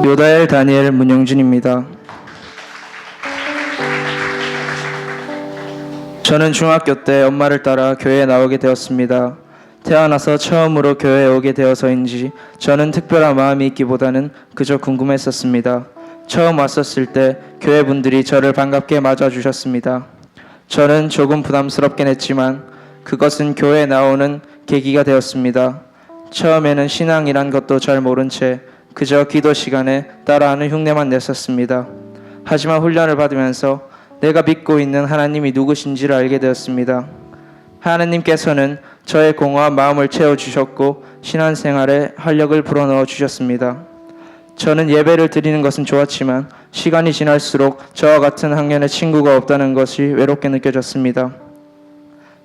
요다엘 다니엘 문영준입니다. 저는 중학교 때 엄마를 따라 교회에 나오게 되었습니다. 태어나서 처음으로 교회에 오게 되어서인지 저는 특별한 마음이 있기보다는 그저 궁금했었습니다. 처음 왔었을 때 교회 분들이 저를 반갑게 맞아주셨습니다. 저는 조금 부담스럽긴 했지만 그것은 교회에 나오는 계기가 되었습니다. 처음에는 신앙이란 것도 잘 모른 채 그저 기도 시간에 따라하는 흉내만 냈었습니다. 하지만 훈련을 받으면서 내가 믿고 있는 하나님이 누구신지를 알게 되었습니다. 하나님께서는 저의 공허한 마음을 채워주셨고 신앙생활에 활력을 불어넣어 주셨습니다. 저는 예배를 드리는 것은 좋았지만 시간이 지날수록 저와 같은 학년의 친구가 없다는 것이 외롭게 느껴졌습니다.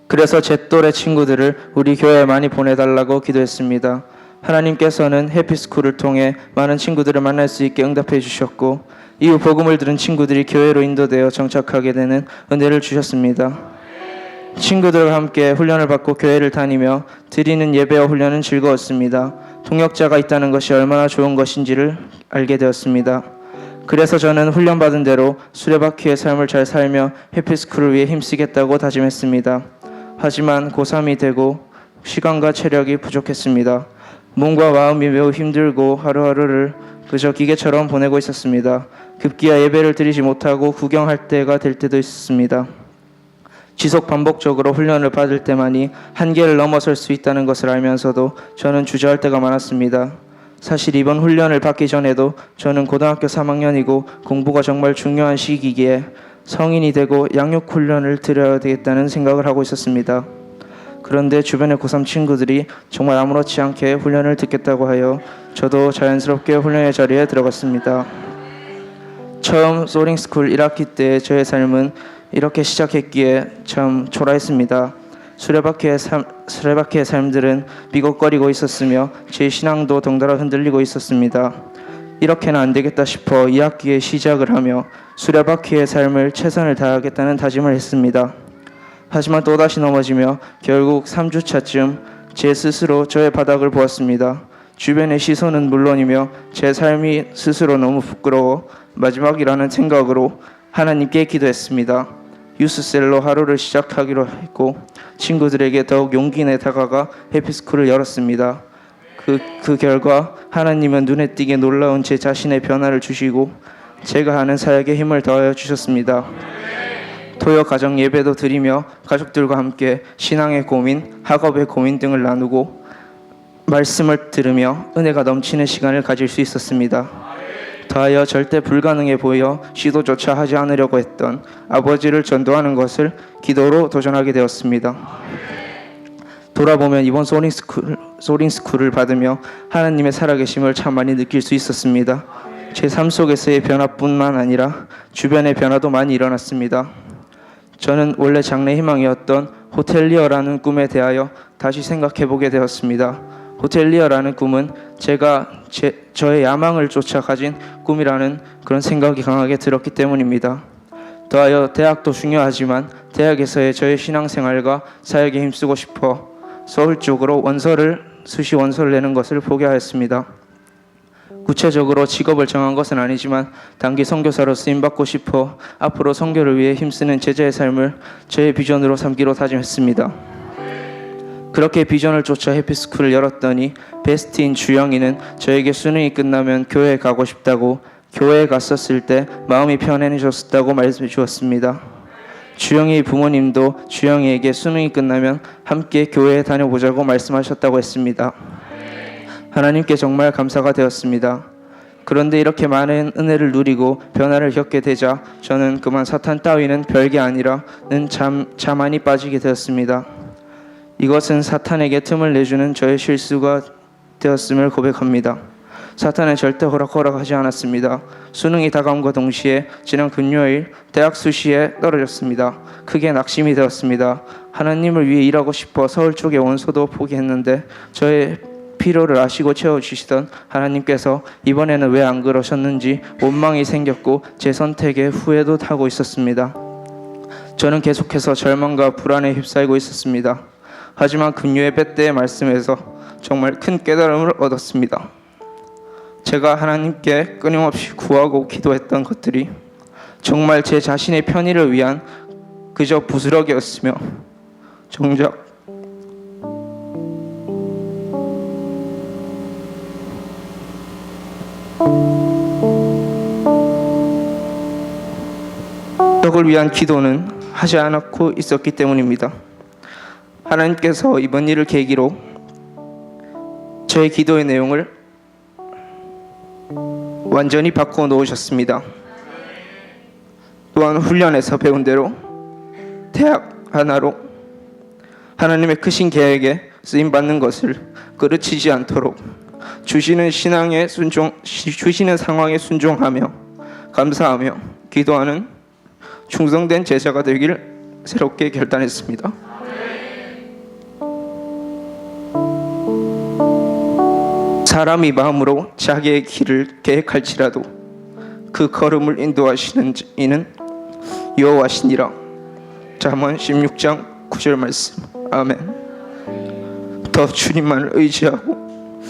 그래서 제 또래 친구들을 우리 교회에 많이 보내달라고 기도했습니다. 하나님께서는 해피스쿨을 통해 많은 친구들을 만날 수 있게 응답해 주셨고 이후 복음을 들은 친구들이 교회로 인도되어 정착하게 되는 은혜를 주셨습니다. 친구들과 함께 훈련을 받고 교회를 다니며 드리는 예배와 훈련은 즐거웠습니다. 동역자가 있다는 것이 얼마나 좋은 것인지를 알게 되었습니다. 그래서 저는 훈련받은 대로 수레바퀴의 삶을 잘 살며 해피스쿨을 위해 힘쓰겠다고 다짐했습니다. 하지만 고3이 되고 시간과 체력이 부족했습니다. 몸과 마음이 매우 힘들고 하루하루를 그저 기계처럼 보내고 있었습니다. 급기야 예배를 드리지 못하고 구경할 때가 될 때도 있었습니다. 지속 반복적으로 훈련을 받을 때만이 한계를 넘어설 수 있다는 것을 알면서도 저는 주저할 때가 많았습니다. 사실 이번 훈련을 받기 전에도 저는 고등학교 3학년이고 공부가 정말 중요한 시기기에 성인이 되고 양육 훈련을 드려야 되겠다는 생각을 하고 있었습니다. 그런데 주변의 고3 친구들이 정말 아무렇지 않게 훈련을 듣겠다고 하여 저도 자연스럽게 훈련의 자리에 들어갔습니다. 처음 소링스쿨 1학기 때 저의 삶은 이렇게 시작했기에 참 초라했습니다. 수레바퀴의 삶들은 삐걱거리고 있었으며 제 신앙도 덩달아 흔들리고 있었습니다. 이렇게는 안 되겠다 싶어 2학기에 시작을 하며 수레바퀴의 삶을 최선을 다하겠다는 다짐을 했습니다. 하지만 또다시 넘어지며 결국 3주차쯤 제 스스로 저의 바닥을 보았습니다. 주변의 시선은 물론이며 제 삶이 스스로 너무 부끄러워 마지막이라는 생각으로 하나님께 기도했습니다. 유스셀로 하루를 시작하기로 했고 친구들에게 더욱 용기 내 다가가 해피스쿨을 열었습니다. 그 결과 하나님은 눈에 띄게 놀라운 제 자신의 변화를 주시고 제가 하는 사역에 힘을 더하여 주셨습니다. 토요 가정 예배도 드리며 가족들과 함께 신앙의 고민, 학업의 고민 등을 나누고 말씀을 들으며 은혜가 넘치는 시간을 가질 수 있었습니다. 더하여 절대 불가능해 보여 시도조차 하지 않으려고 했던 아버지를 전도하는 것을 기도로 도전하게 되었습니다. 돌아보면 이번 소링스쿨을 받으며 하나님의 살아계심을 참 많이 느낄 수 있었습니다. 제 삶 속에서의 변화뿐만 아니라 주변의 변화도 많이 일어났습니다. 저는 원래 장래 희망이었던 호텔리어라는 꿈에 대하여 다시 생각해보게 되었습니다. 호텔리어라는 꿈은 제가 저의 야망을 쫓아 가진 꿈이라는 그런 생각이 강하게 들었기 때문입니다. 더하여 대학도 중요하지만 대학에서의 저의 신앙생활과 사역에 힘쓰고 싶어 서울 쪽으로 수시 원서를 내는 것을 포기하였습니다. 구체적으로 직업을 정한 것은 아니지만 단기 선교사로 쓰임받고 싶어 앞으로 선교를 위해 힘쓰는 제자의 삶을 저의 비전으로 삼기로 다짐했습니다. 그렇게 비전을 쫓아 해피스쿨을 열었더니 베스트인 주영이는 저에게 수능이 끝나면 교회에 가고 싶다고 교회에 갔었을 때 마음이 편해졌다고 말씀해 주었습니다. 주영이의 부모님도 주영이에게 수능이 끝나면 함께 교회에 다녀보자고 말씀하셨다고 했습니다. 하나님께 정말 감사가 되었습니다. 그런데 이렇게 많은 은혜를 누리고 변화를 겪게 되자 저는 그만 사탄 따위는 별게 아니라는 자만이 빠지게 되었습니다. 이것은 사탄에게 틈을 내주는 저의 실수가 되었음을 고백합니다. 사탄은 절대 허락하지 않았습니다. 수능이 다가옴과 동시에 지난 금요일 대학 수시에 떨어졌습니다. 크게 낙심이 되었습니다. 하나님을 위해 일하고 싶어 서울 쪽의 원서도 포기했는데 저의 필요를 아시고 채워주시던 하나님께서 이번에는 왜 안 그러셨는지 원망이 생겼고 제 선택에 후회도 하고 있었습니다. 저는 계속해서 절망과 불안에 휩싸이고 있었습니다. 하지만 금요예배 때의 말씀에서 정말 큰 깨달음을 얻었습니다. 제가 하나님께 끊임없이 구하고 기도했던 것들이 정말 제 자신의 편의를 위한 그저 부스러기였으며 정작 적을 위한 기도는 하지 않았고 있었기 때문입니다. 하나님께서 이번 일을 계기로 저의 기도의 내용을 완전히 바꿔 놓으셨습니다. 또한 훈련에서 배운 대로 대학 하나로 하나님의 크신 계획에 쓰임받는 것을 그르치지 않도록 주시는 상황에 순종하며 감사하며 기도하는 충성된 제자가 되길 새롭게 결단했습니다. 사람이 마음으로 자기의 길을 계획할지라도 그 걸음을 인도하시는 이는 여호와시니라. 잠언 16장 9절 말씀. 아멘. 더 주님만을 의지하고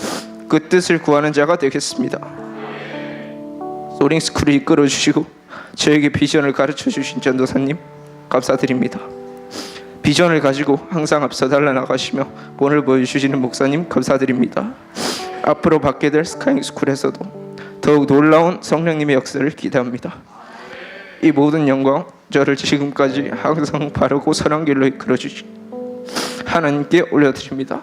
그 뜻을 구하는 자가 되겠습니다. 소링스쿨을 이끌어 주시고 저에게 비전을 가르쳐 주신 전도사님 감사드립니다. 비전을 가지고 항상 앞서 달려나가시며 본을 보여주시는 목사님 감사드립니다. 앞으로 받게 될 스카이스쿨에서도 더욱 놀라운 성령님의 역사를 기대합니다. 이 모든 영광 저를 지금까지 항상 바르고 선한 길로 이끌어 주신 하나님께 올려드립니다.